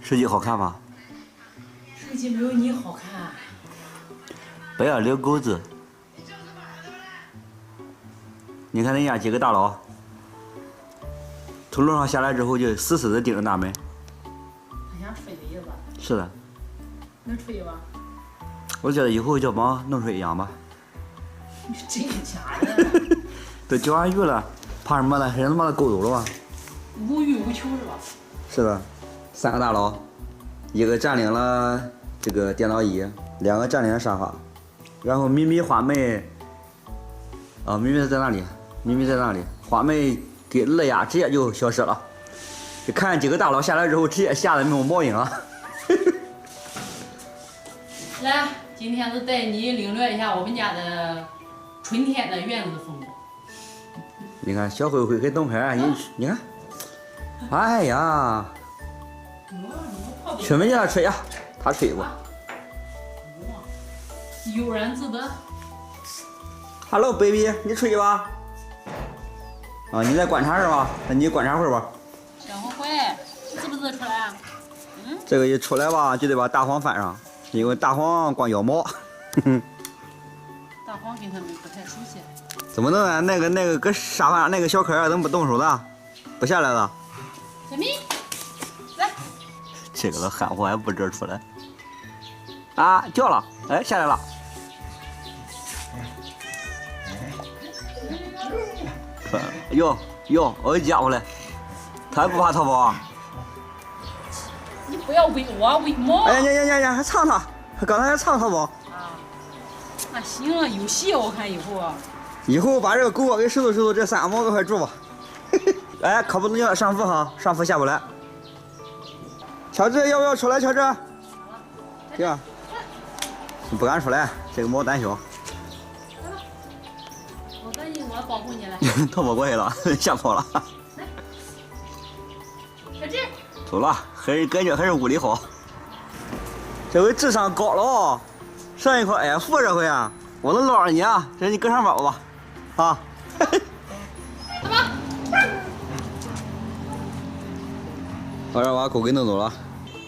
实际好看吗？实际没有你好看。不要留钩子。你看人家几个大佬，从楼上下来之后就死死的盯着大门。他想睡的意思。是的。能吹吧？我觉得以后就帮弄出一样吧。真的假的？都钓完鱼了，怕什么呢？人他妈的够走了吧？无欲无求是吧？是的，3个大佬，一个占领了这个电脑椅，2个占领了沙发，然后咪咪花妹，咪咪在那里，咪咪在那里，花妹跟乐雅直接就消失了。就看几个大佬下来之后，直接吓得没有毛影了。来，今天就带你领略一下我们家的春天的院子风光。你看小灰灰跟东海，你看，哎呀，吹没叫他吹呀，他吹过。悠然自得。Hello baby， 你吹吧。啊，你在观察是吧？那你观察会吧。小灰灰，是不是出来啊？这个一出来吧，就得把大黄翻上，因为大黄光咬毛。大黄跟他们不太熟悉。怎么弄啊？那个搁沙发上那个小可爱怎么不动手的？不下来了？小咪，来。这个憨货还不知出来。啊，叫了，哎，下来了。哟，我一家伙嘞，他还不怕淘宝啊？你不要喂我，喂猫。哎呀，还藏他，刚才还藏淘宝。啊，那行啊，有戏我看以后啊。以后把这个狗给收拾，这3个猫快住吧。哎，可不能叫他上浮哈，上浮下不来。乔治要不要出来？乔治，对吧？不敢出来，这个猫胆小。我赶紧我保护你了。淘宝过去了，吓跑了。小智，走了，感觉还是屋里好。这回智商高了哦，上一口 F 这回啊，我能捞着你啊！这你搁上包吧，啊。走吧。我这把狗给弄走了，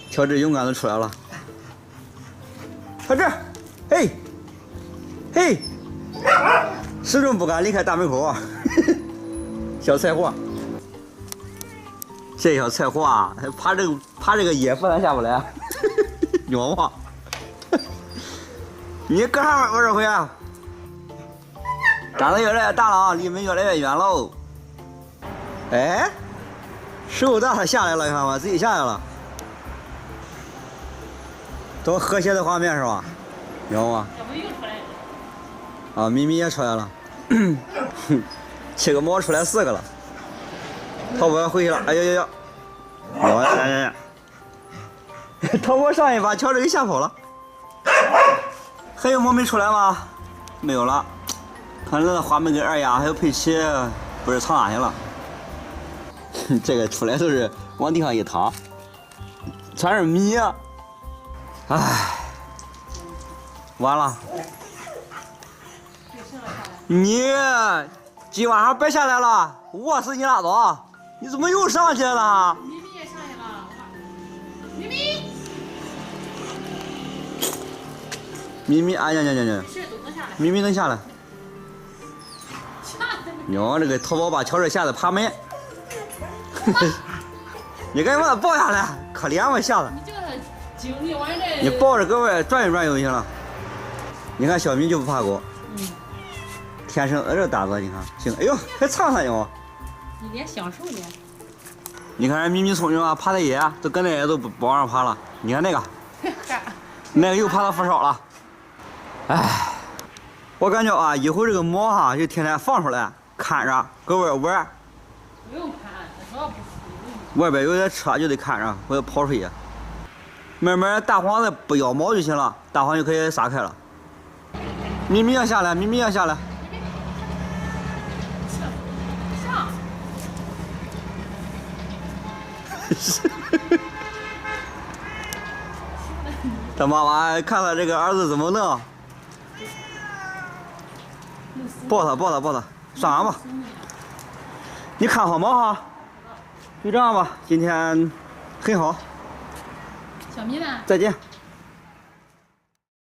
乔治勇敢的出来了。乔治，嘿，始终不敢离开大门口啊。小菜货，这小菜货啊，爬这个野不然下不来。冤枉！你搁上我这回啊，长得越来越大了啊，离门越来越远喽。哎。手大，它下来了，你看吧，自己下来了，多和谐的画面是吧？有吗？小朋友出来了。啊，咪咪也出来了，7个猫出来4个了，淘宝回去了，哎呀，淘宝上一把乔治给吓跑了，还有猫没出来吗？没有了，看那花妹跟二丫还有佩奇，不知藏哪去了。这个出来都是往地上一躺，全是米啊！唉，完了，你今晚上别下来了，我死你拉倒！你怎么又上去了？咪咪也上去了，咪咪。咪咪，哎呀，是都能下来。咪咪能下来。吓得你。哟，这个淘宝把乔治吓得爬门。你赶紧把他抱下来，可怜我吓得。你叫他经历完这。你抱着搁外转一转就行了。你看小米就不怕狗，天生这胆子，你看行。哎呦，还藏上呢。你连享受呢。你看人咪咪聪明啊，爬的野都跟那些都不往上爬了。你看那个，那个又爬到扶手了。哎，我感觉啊，以后这个猫哈就天天放出来看着，搁外玩。不用看，主要不服。外边有点车就得看着，我要跑出去。慢慢大黄再不咬毛就行了，大黄就可以撒开了。咪咪要下来，咪咪要下来。上。他妈妈看他这个儿子怎么弄，抱他，上岸吧。你看好毛哈，就这样吧，今天很好，小咪呢？再见。